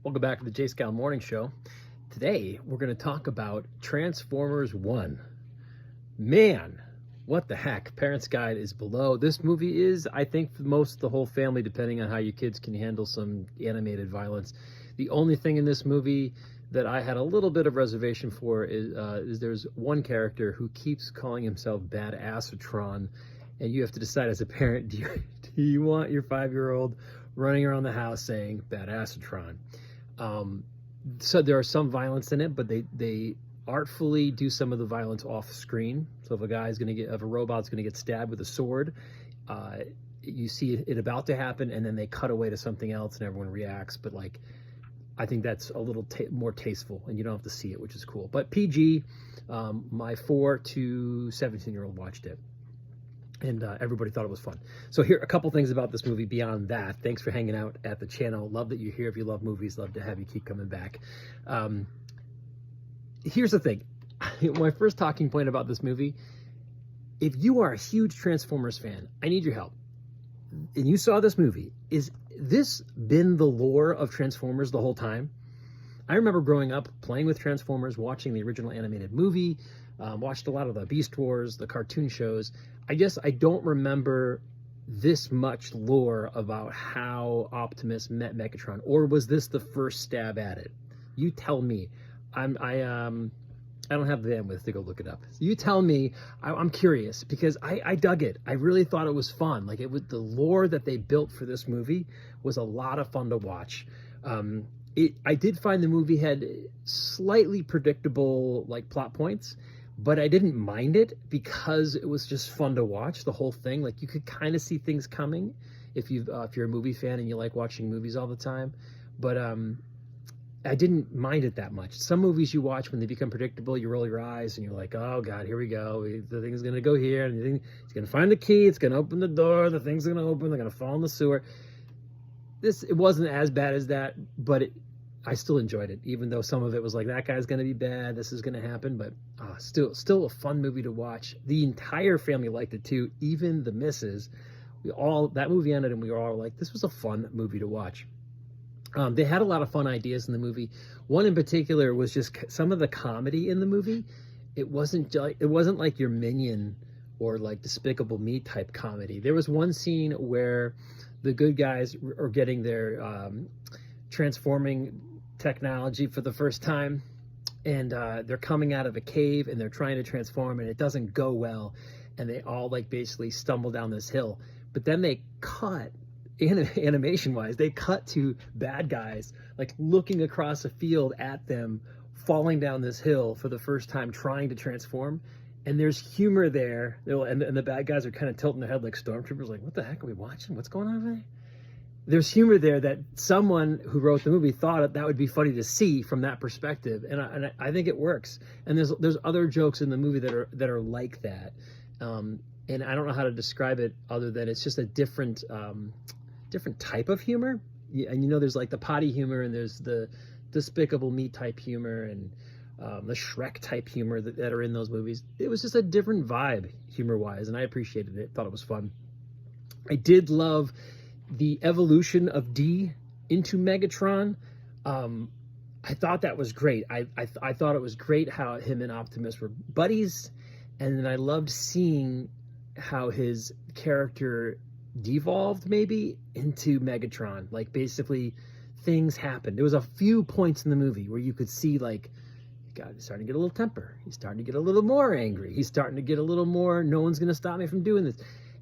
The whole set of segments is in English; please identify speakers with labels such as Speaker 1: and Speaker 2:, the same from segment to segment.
Speaker 1: Welcome back to the Jscall Morning Show. Today, we're going to talk about Transformers 1. Man, what the heck? Parents' Guide is below. This movie is, I think, for most of the whole family, depending on how your kids can handle some animated violence. The only thing in this movie that I had a little bit of reservation for is there's one character who keeps calling himself BADASSATRON, and you have to decide as a parent, do you want your 5-year-old running around the house saying BADASSATRON? So there are some violence in it, but they artfully do some of the violence off screen. So if if a robot's gonna get stabbed with a sword, you see it about to happen, and then they cut away to something else, and everyone reacts. But like, I think that's a little more tasteful, and you don't have to see it, which is cool. But PG, my 4 to 17-year-old watched it, and everybody thought it was fun. So here are a couple things about this movie beyond that. Thanks for hanging out at the channel. Love that you're here. If you love movies, love to have you keep coming back. Here's the thing. My first talking point about this movie, if you are a huge Transformers fan, I need your help. And you saw this movie. Is this been the lore of Transformers the whole time? I remember growing up playing with Transformers, watching the original animated movie, watched a lot of the Beast Wars, the cartoon shows. I don't remember this much lore about how Optimus met Megatron, or was this the first stab at it? You tell me. I don't have the bandwidth to go look it up. So you tell me. I'm curious because I dug it. I really thought it was fun. Like, the lore that they built for this movie was a lot of fun to watch. I did find the movie had slightly predictable like plot points, but I didn't mind it because it was just fun to watch the whole thing. Like, you could kind of see things coming if you're a movie fan and you like watching movies all the time. But I didn't mind it that much. Some movies you watch, when they become predictable, you roll your eyes and you're like, oh God, here we go. The thing's gonna go here, and it's gonna find the key, it's gonna open the door, the thing's gonna open, they're gonna fall in the sewer. It wasn't as bad as that, but I still enjoyed it, even though some of it was like, that guy's gonna be bad, this is gonna happen. But still a fun movie to watch. The entire family liked it too, even the missus. That movie ended and we were all like, this was a fun movie to watch. They had a lot of fun ideas in the movie. One in particular was just some of the comedy in the movie. It wasn't like your Minion or like Despicable Me type comedy. There was one scene where the good guys are getting their transforming technology for the first time, and they're coming out of a cave and they're trying to transform, and it doesn't go well, and they all like basically stumble down this hill. But then they cut, animation wise, they cut to bad guys like looking across a field at them falling down this hill for the first time trying to transform, and there's humor there, and the bad guys are kind of tilting their head like stormtroopers, like, what the heck are we watching, what's going on over there? There's humor there that someone who wrote the movie thought that would be funny to see from that perspective, and I think it works. And there's other jokes in the movie that are like that, and I don't know how to describe it other than it's just a different type of humor. And there's like the potty humor, and there's the Despicable Me type humor, and the Shrek type humor that are in those movies. It was just a different vibe humor wise, and I appreciated it. Thought it was fun. I did love the evolution of D into Megatron. I thought that was great. I thought it was great how him and Optimus were buddies, and then I loved seeing how his character devolved maybe into Megatron. Like, basically things happened. There was a few points in the movie where you could see like, God, he's starting to get a little temper. He's starting to get a little more angry. He's starting to get a little more, no one's gonna stop me from doing this.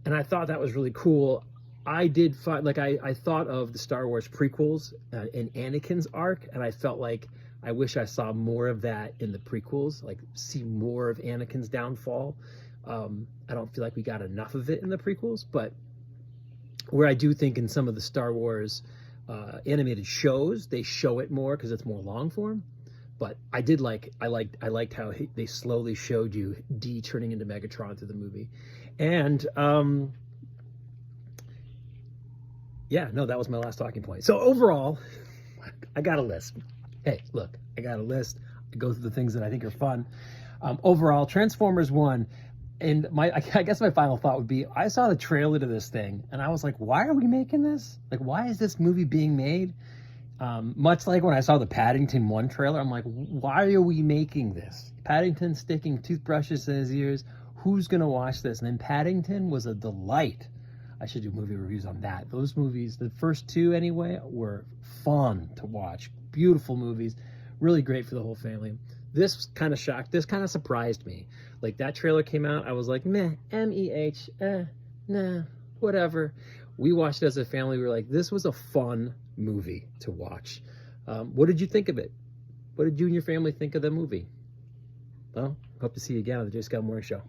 Speaker 1: And I thought that was really cool. I did find, like, I thought of the Star Wars prequels and Anakin's arc, and I felt like I wish I saw more of that in the prequels, like see more of Anakin's downfall. I don't feel like we got enough of it in the prequels, but where I do think in some of the Star Wars animated shows, they show it more because it's more long form. But I liked how they slowly showed you D turning into Megatron through the movie. And yeah, no, that was my last talking point. So overall, I got a list. Hey, look, I got a list. I go through the things that I think are fun. Overall, Transformers 1, and I guess my final thought would be, I saw the trailer to this thing, and I was like, why are we making this? Like, why is this movie being made? Much like when I saw the Paddington 1 trailer, I'm like, why are we making this? Paddington sticking toothbrushes in his ears. Who's going to watch this? And then Paddington was a delight. I should do movie reviews on that. Those movies, the first two anyway, were fun to watch. Beautiful movies. Really great for the whole family. This kind of shocked. This kind of surprised me. Like, that trailer came out, I was like, meh, M-E-H, nah, whatever. We watched it as a family. We were like, this was a fun movie to watch. What did you think of it? What did you and your family think of the movie? Well, hope to see you again on the Jscall Morning Show.